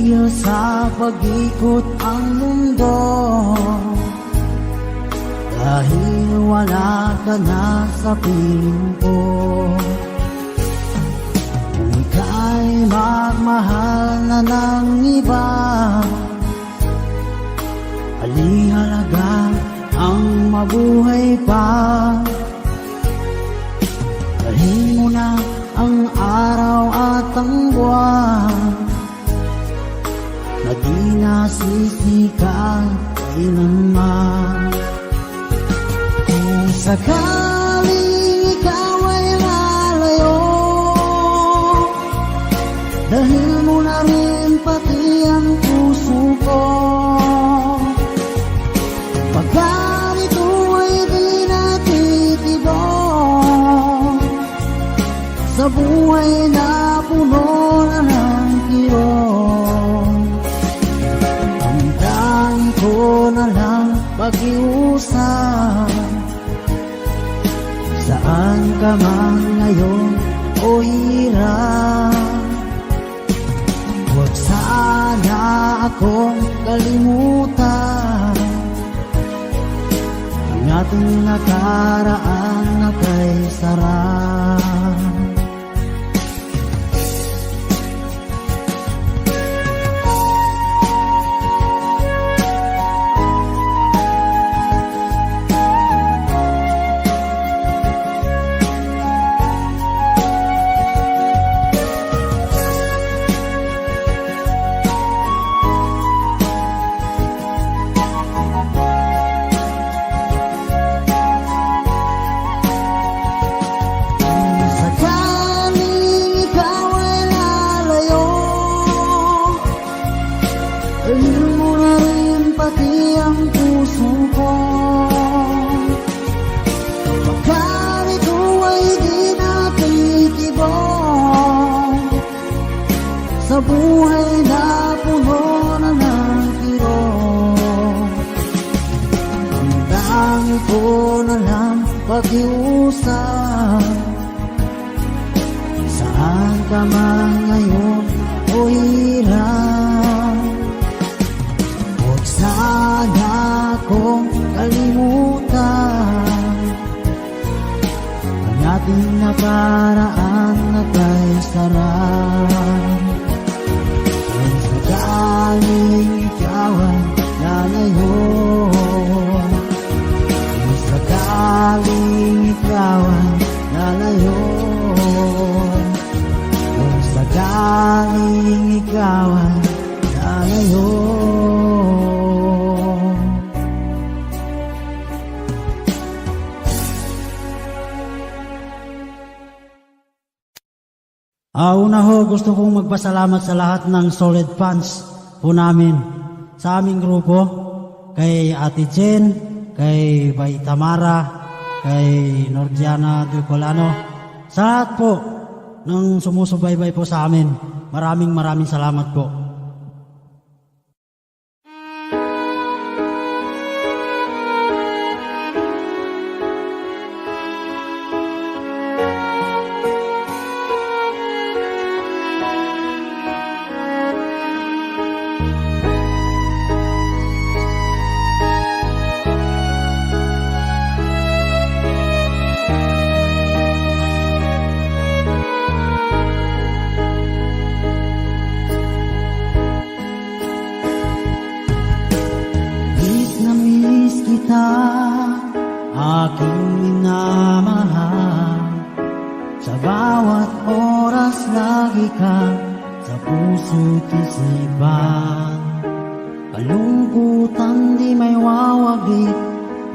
Dahil sa pag-ikot ang mundo, dahil wala ka na sa piling ko, kung ika'y magmahal na ng iba, alihalaga ang mabuhay pa. Dalhin mo na ang araw at ang buwan na di nasisikat kailanman. Kung sakaling ikaw ay lalayo, dahil mo na rin pati ang puso ko. Pagkat ito ay di natitibok sa buhay na puno na ng kirot, ang dahil ko na lang pag-iusap. Saan ka man ngayon o hirap, huwag sana akong kalimutan ang ating nakaraan na kay sarap. Sa buhay na puno na ng kirot, ang dami ko na lang pag-iusap. Saan ka man ngayon o hirap, huwag sana akong kalimutan ang ating nakaraan na kay sarap. Sakaling ikaw ay lalayo, kung sakaling ikaw ay lalayo, kung sakaling ikaw ay lalayo. Una ho, gusto kong magpasalamat sa lahat ng solid fans po namin sa aming grupo, kay Ate Jen, kay Bay Tamara, kay Nordiana Ducolano, sa lahat po ng sumusubaybay po sa amin. Maraming salamat po. Aking minamahal, sa bawat oras lagi ka sa puso't isipan. Kalungkutan di may wawaglit,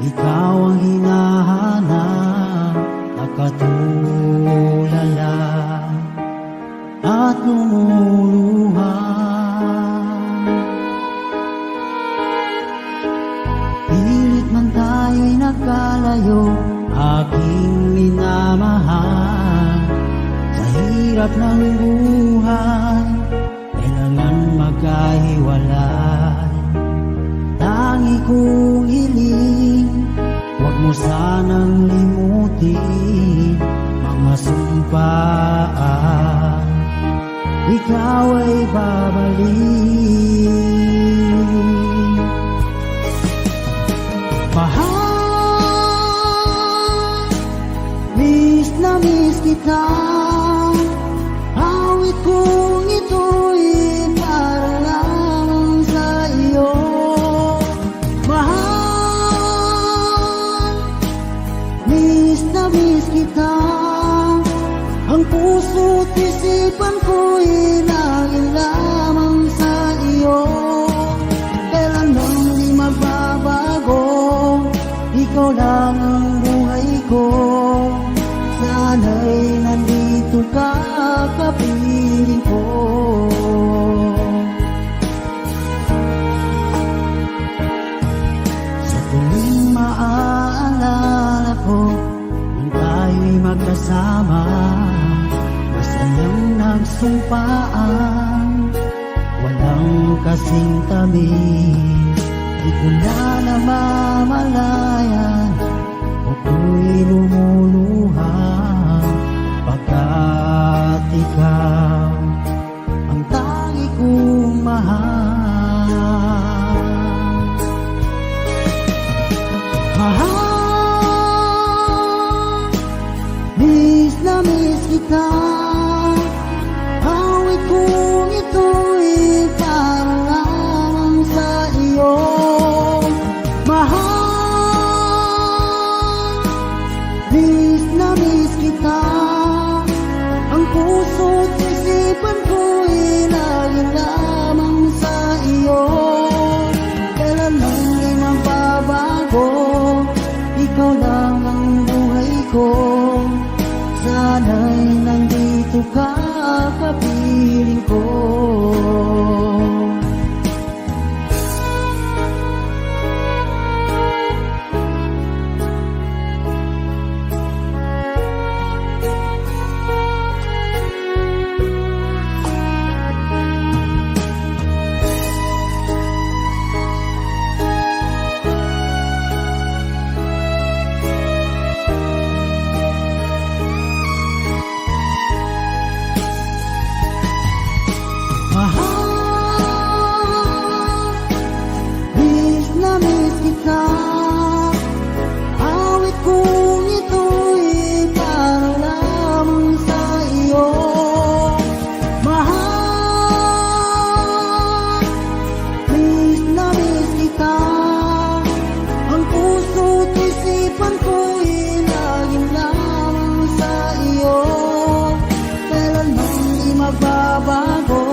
ikaw ang hinahanap, nakatulala at lumuluha. Pilit man tayo'y nagkalayo, aking minamahal, sa hirap ng buhay, kailangan magkahiwalay. Tangi kong hiling, huwag mo sanang limutin mga sumpaan, ikaw ay babalik. kita. Awit kong ito'y para lamang sa iyo. Mahal, miss na miss kita. Ang puso't isipan ko'y laging lamang sa iyo. Kailan nang di magbabago, ikaw lang ang buhay ko. Sana'y nandito ka, kapiling ko. Sa tuwing maaalala ko nang tayo'y magkasama, masayang nagsumpaan, walang kasing tamis. Di ko na namamalayan, ako'y lumuluha, pagkat ikaw ang tangi kong mahal. Mahal, miss na miss kita. Awit kong ito'y para lamang sa iyo. Mahal, miss na miss kita. Ang puso't isipan ko'y laging lamang sa iyo. Kailan lang di magbabago, ikaw lang ang buhay ko. Sana'y nandito ka, kapiling ko. Miss na miss kita. Awit kong ito'y para lamang sa iyo. Mahal, miss na miss kita. Ang puso't isipan ko'y laging lamang sa iyo. Kailan man di magbabago,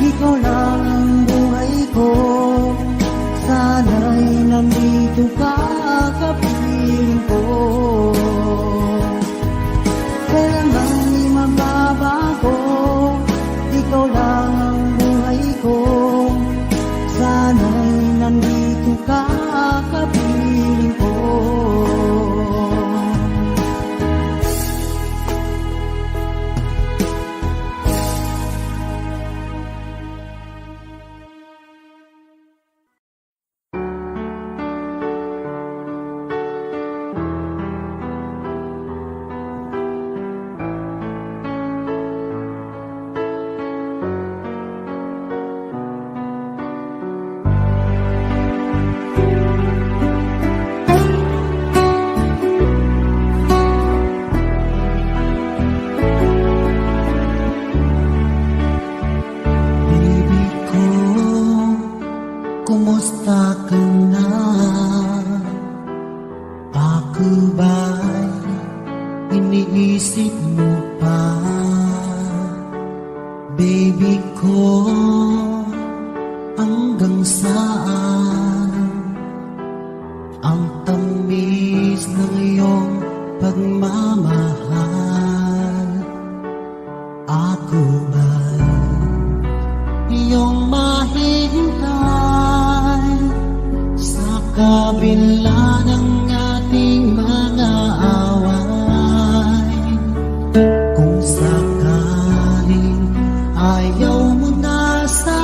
ikaw lang ang buhay ko. Sana'y nandito ka, kapiling ko. Kailan bang di magbabago, ikaw lang ang buhay ko. Sana'y nandito ka, kapiling ko. Kumusta ka na? Ako ba'y iniisip mo pa? Baby ko, hanggang saan ang tamis ng iyong pagmamahal? Ako ba'y iyong mahihintay sa kabila ng ating mga away? Kung sakaling ayaw mo na sa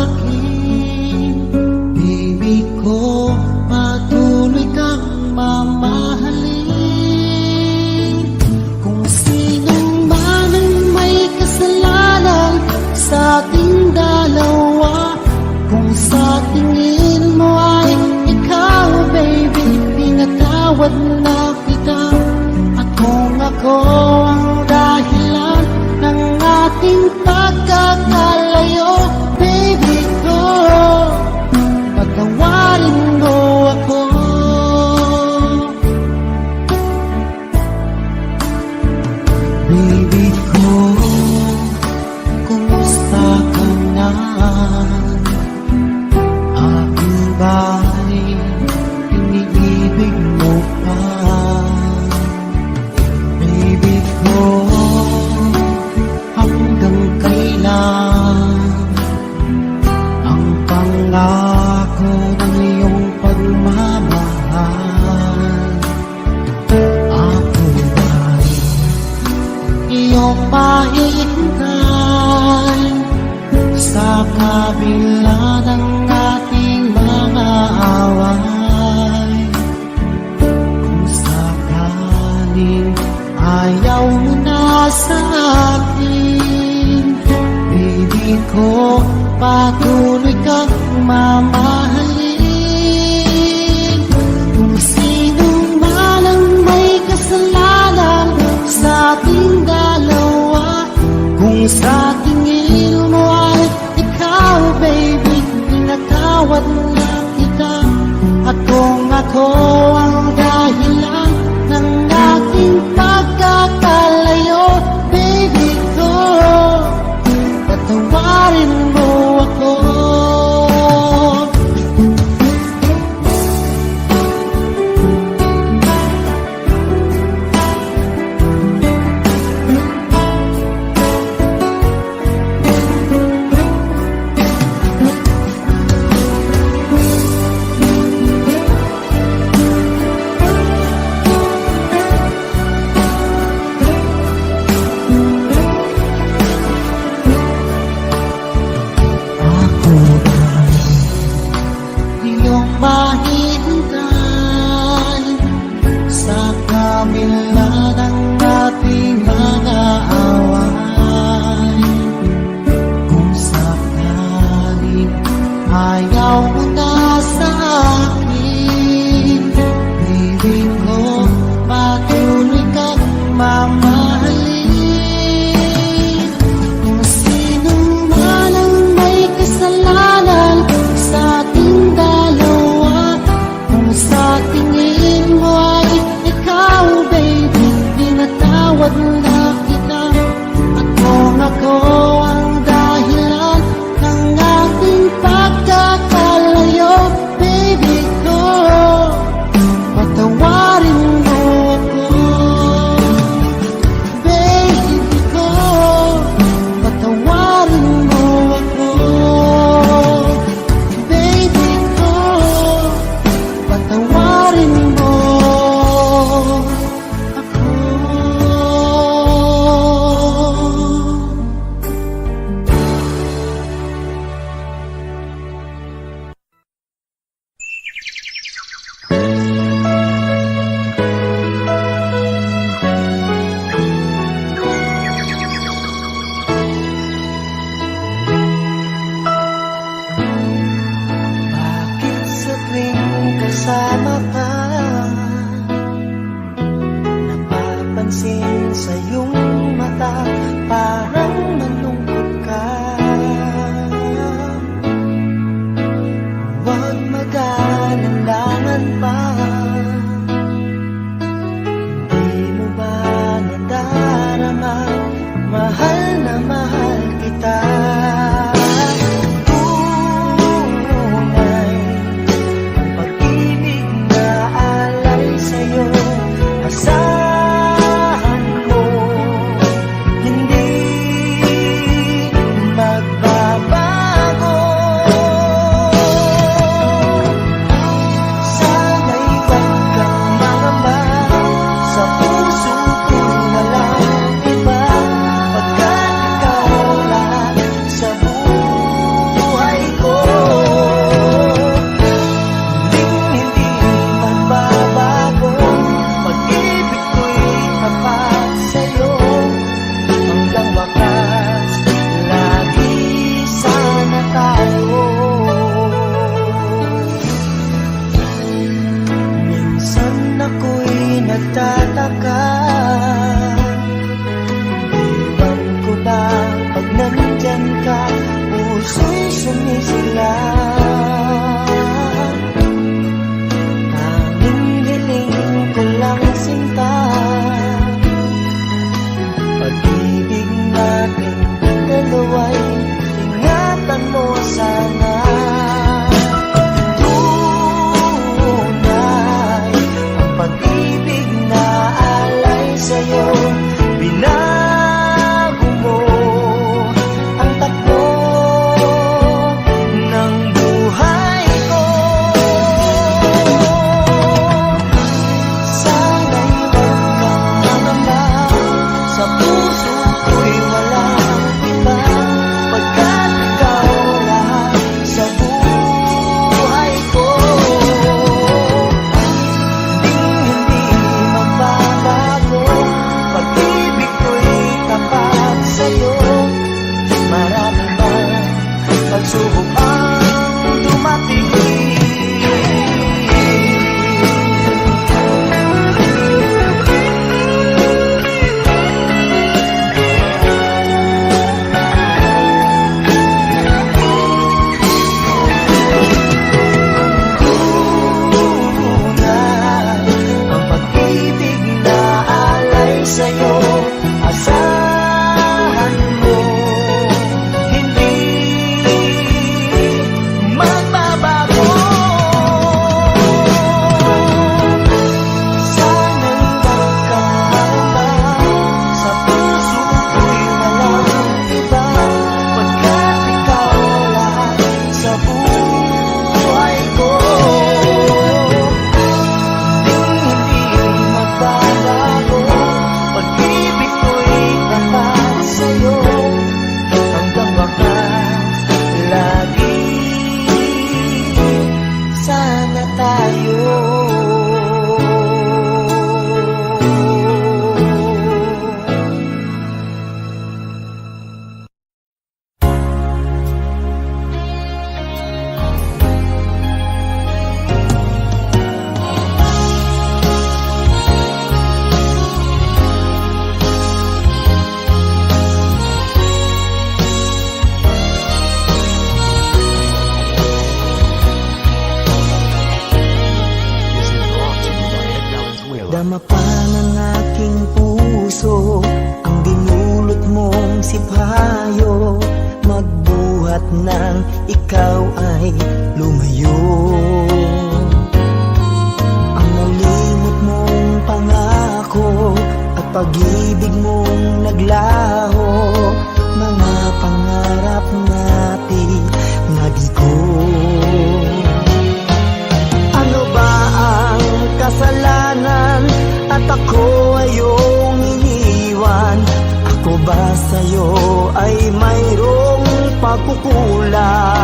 akin, baby ko, patuloy kang mamahalin. Kung kabila ng ating mga away, kung sakaling ayaw mo na sa akin, baby ko, patuloy kang mamahalin. Kung sino man ang may kasalanan sa ating dalawa, kung sa tingin mo ay ikaw, baby, pinatawad na kita. At kung ako ang dahilan ng ating pagkakalayo, baby ko, patawarin mo ako. Ako ay iyong mahintay sa kabila ng ating mga away. Kung sakaling ayaw mo na sa akin, baby ko, patuloy kang mamahalin. Kung sino man ang may kasalanan sa ating dalawa, kung sa tingin mo ay ikaw, baby, pinatawad na kita. At kung ako ang dahilan ng ating pagkakalayo, baby ko, patawarin mo ako. Baby ko, patawarin mo ako. Baby ko, patawarin mo ako. Bakit sa tuwing kasama ka, napapansin sa iyong mata, parang malungkot ka? Huwag mag-alinlangan pa. Hindi mo ba nadarama, mahal na mahal kita? Tunay ang pag-ibig na alay sa'yo, asahan mo, hindi magbabago. Sana'y wag kang mangamba, sa puso ko na lang iba, pagkat ikaw lahat sa buhay ko. Hindi magbabago, pag-ibig ko'y tapat sa'yo, hanggang wakas, lagi sana tayo. Minsan ako'y nagtataka, iwan ko ba pag nandyan ka, puso'y sumisilang. Tanging hiling ko lang, sinta, pag-ibig natin dalawa'y ingatan mo sana. Tunay ang pag-ibig na alay sa'yo, binago mo ang takbo ng buhay. ikaw ay lumayo. Ang nalimot mong pangako at pag-ibig mong naglaho, mga pangarap natin nabigo. Ano ba ang kasalanan at ako ay iyong iniwan? Ako ba sa'yo ay mayroong pagkukulang?